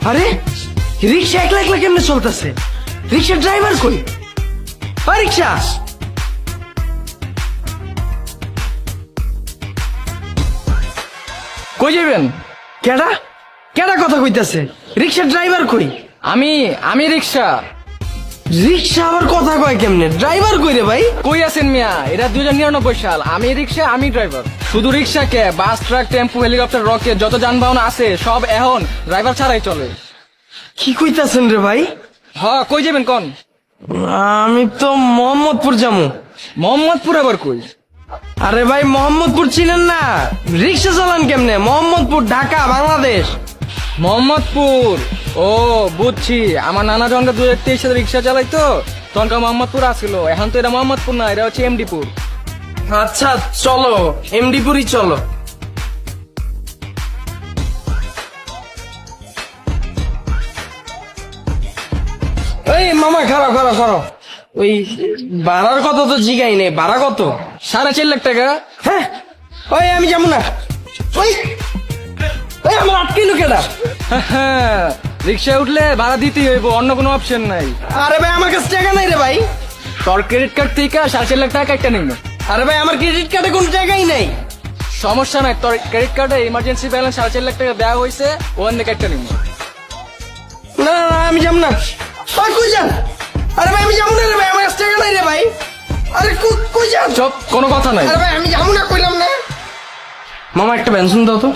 আরে রিক্সা একলা একলা কেমনে চলতেছে? রিক্সার ড্রাইভার কই? রিক্সা কই যাবেন? কেডা কেডা কথা কইতাছে? রিক্সার ড্রাইভার কই? আমি রিক্সা। রিক্সা আবার কথা কয় কেমনে? ড্রাইভার কই রে ভাই? কই আছেন মিয়া? এটা 2099 সাল। আমি রিক্সা, আমি ড্রাইভার। শুধু রিক্সা কে, বাস, ট্রাক, টেম্পু, হেলিকপ্টার, রকেট যত যানবাহন আছে সব এখন ড্রাইভার ছাড়াই চলে। কি কইতাছেন রে ভাই? কই যাবেন কোন? আমি তো মোহাম্মদপুর যামু। মোহাম্মদপুর আবার কই? আরে ভাই মোহাম্মদপুর চিনেন না? রিক্সা চালান কেমনে? মোহাম্মদপুর, ঢাকা, বাংলাদেশ। মোহাম্মদপুর, ও বুঝছি। আমার নানা যখন 2023 সালে রিক্সা চালাইতো তখন মোহাম্মদপুর আসছিল। এখন তো এটা মোহাম্মদপুর না, এটা হচ্ছে এমডিপুর। আচ্ছা চলো, এমডিপুরই চলো। এই মামা খারাপ খারাপ খারাপ, ওই ভাড়ার কত তো জিগাই নেই, ভাড়া কত? 4.5 লাখ টাকা। হ্যাঁ ওই আমি যাবো না। ওই ওই আমার আটকিলো কেডা? রিক্সায় উঠলে ভাড়া দিতেই হইব, অন্য কোনো অপশন নাই। আরে ভাই আমার কাছে টাকা নাই রে ভাই। তোর ক্রেডিট কার্ড থেকে 4.5 লাখ টাকা একটা নিন। আরে ভাই আমার ক্রেডিট কার্ডে কোনো টাকাই নাই। সমস্যা নাই, তোর ক্রেডিট কার্ডে ইমার্জেন্সি ব্যালেন্স 4.5 লাখ টাকা দেওয়া হয়েছে, ওখান থেকে একটা নিন। না না না, আমি যাবো না। ওই কই যান? আরে ভাই আমি যাবো না রে ভাই, আমার কাছে টাকা নাই রে ভাই। আরে কই যান? সব কোনো কথা নাই। আরে ভাই আমি যাবো না, কইলাম না। মামা একটা পেনশন দাও তো।